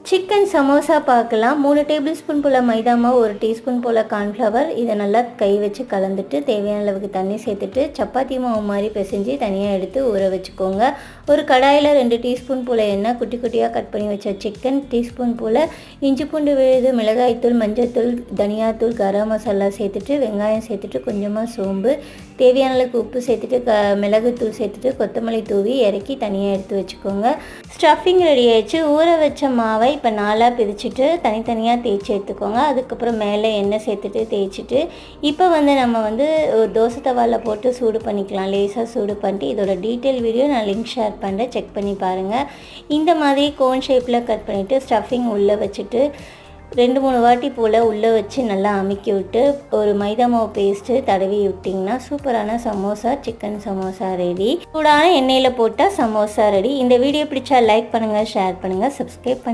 Chicken samosa பார்க்கலாம். 3 table spoon போல் மைதா மாவு, 1 teaspoon போல் cornflour. இதை நல்லா கை வச்சு கலந்துட்டு தேவையான அளவுக்கு தண்ணி சேர்த்துட்டு சப்பாத்தி மாவு மாதிரி பிசைஞ்சு தனியாக எடுத்து ஊற வச்சுக்கோங்க. ஒரு கடாயில் 2 டீஸ்பூன் போல் எண்ணெய், குட்டி குட்டியாக கட் பண்ணி வச்ச சிக்கன், டீஸ்பூன் போல் இஞ்சி பூண்டு விழுது, மிளகாய்த்தூள், மஞ்சள்தூள், தனியாத்தூள், கரம் மசாலா சேர்த்துட்டு வெங்காயம் சேர்த்துட்டு கொஞ்சமாக சோம்பு, தேவையான அளவுக்கு உப்பு சேர்த்துட்டு மிளகுத்தூள் சேர்த்துட்டு கொத்தமல்லி தூவி இறக்கி தனியாக எடுத்து வச்சுக்கோங்க. ஸ்டஃபிங் ரெடி ஆயிடுச்சு. ஊற வச்ச மாவை இப்போ 4ஆக பிரிச்சுட்டு தனித்தனியாக தேய்ச்சி எடுத்துக்கோங்க. அதுக்கப்புறம் மேலே எண்ணெய் சேர்த்துட்டு தேய்ச்சிட்டு இப்போ நம்ம தோசை தவாவில் போட்டு சூடு பண்ணிக்கலாம். லேசாக சூடு பண்ணிட்டு இதோட டீட்டெயில் வீடியோ நான் லிங்க் ஷேர் பண்ணுறேன், செக் பண்ணி பாருங்கள். இந்த மாதிரி கோன் ஷேப்பில் கட் பண்ணிவிட்டு ஸ்டஃபிங் உள்ளே வச்சுட்டு 2-3 வாட்டி போல் உள்ளே வச்சு நல்லா அமுக்கி விட்டு ஒரு மைதா மாவு பேஸ்ட்டு தடவி விட்டிங்கன்னா சூப்பரான சமோசா, சிக்கன் சமோசா ரெடி. சூடான எண்ணெயில் போட்டால் சமோசா ரெடி. இந்த வீடியோ பிடிச்சா லைக் பண்ணுங்கள், ஷேர் பண்ணுங்கள், சப்ஸ்கிரைப் பண்ணி